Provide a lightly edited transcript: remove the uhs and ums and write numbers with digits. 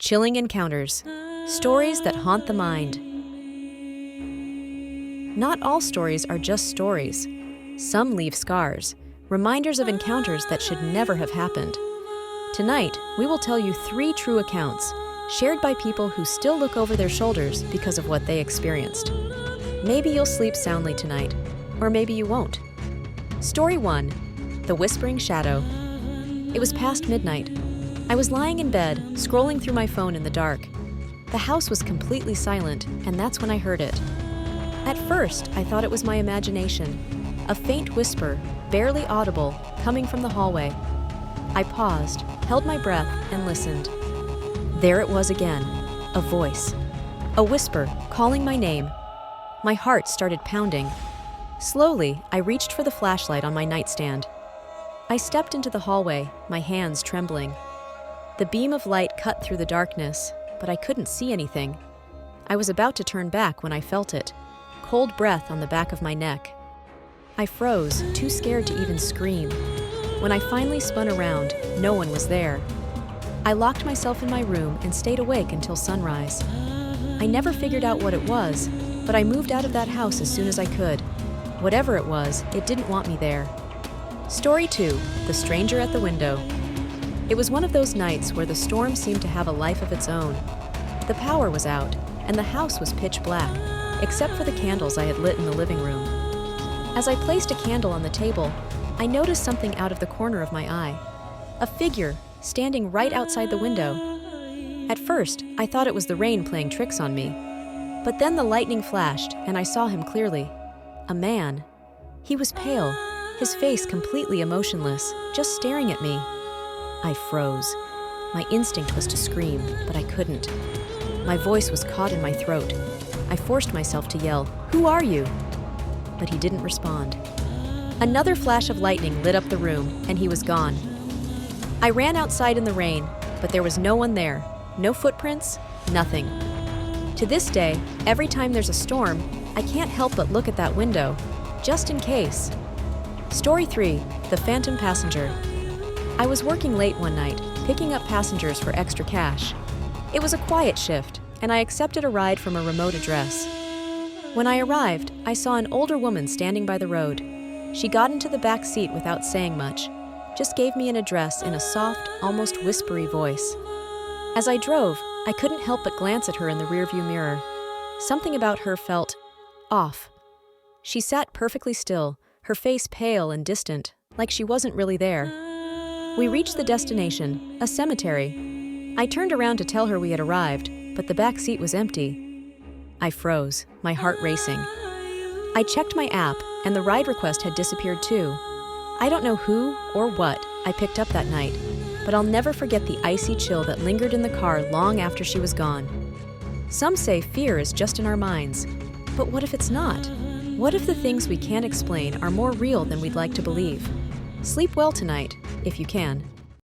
Chilling encounters. Stories that haunt the mind. Not all stories are just stories. Some leave scars, reminders of encounters that should never have happened. Tonight, we will tell you 3 true accounts, shared by people who still look over their shoulders because of what they experienced. Maybe you'll sleep soundly tonight, or maybe you won't. Story 1. The Whispering Shadow. It was past midnight. I was lying in bed, scrolling through my phone in the dark. The house was completely silent, and that's when I heard it. At first, I thought it was my imagination, a faint whisper, barely audible, coming from the hallway. I paused, held my breath, and listened. There it was again, a voice, a whisper calling my name. My heart started pounding. Slowly, I reached for the flashlight on my nightstand. I stepped into the hallway, my hands trembling. The beam of light cut through the darkness, but I couldn't see anything. I was about to turn back when I felt it, cold breath on the back of my neck. I froze, too scared to even scream. When I finally spun around, no one was there. I locked myself in my room and stayed awake until sunrise. I never figured out what it was, but I moved out of that house as soon as I could. Whatever it was, it didn't want me there. Story 2. The Stranger at the Window. It was one of those nights where the storm seemed to have a life of its own. The power was out, and the house was pitch black, except for the candles I had lit in the living room. As I placed a candle on the table, I noticed something out of the corner of my eye. A figure, standing right outside the window. At first, I thought it was the rain playing tricks on me. But then the lightning flashed, and I saw him clearly. A man. He was pale, his face completely emotionless, just staring at me. I froze. My instinct was to scream, but I couldn't. My voice was caught in my throat. I forced myself to yell, "Who are you?" But he didn't respond. Another flash of lightning lit up the room, and he was gone. I ran outside in the rain, but there was no one there. No footprints, nothing. To this day, every time there's a storm, I can't help but look at that window, just in case. Story 3. The Phantom Passenger. I was working late one night, picking up passengers for extra cash. It was a quiet shift, and I accepted a ride from a remote address. When I arrived, I saw an older woman standing by the road. She got into the back seat without saying much, just gave me an address in a soft, almost whispery voice. As I drove, I couldn't help but glance at her in the rearview mirror. Something about her felt off. She sat perfectly still, her face pale and distant, like she wasn't really there. We reached the destination, a cemetery. I turned around to tell her we had arrived, but the back seat was empty. I froze, my heart racing. I checked my app, and the ride request had disappeared too. I don't know who or what I picked up that night, but I'll never forget the icy chill that lingered in the car long after she was gone. Some say fear is just in our minds, but what if it's not? What if the things we can't explain are more real than we'd like to believe? Sleep well tonight, if you can.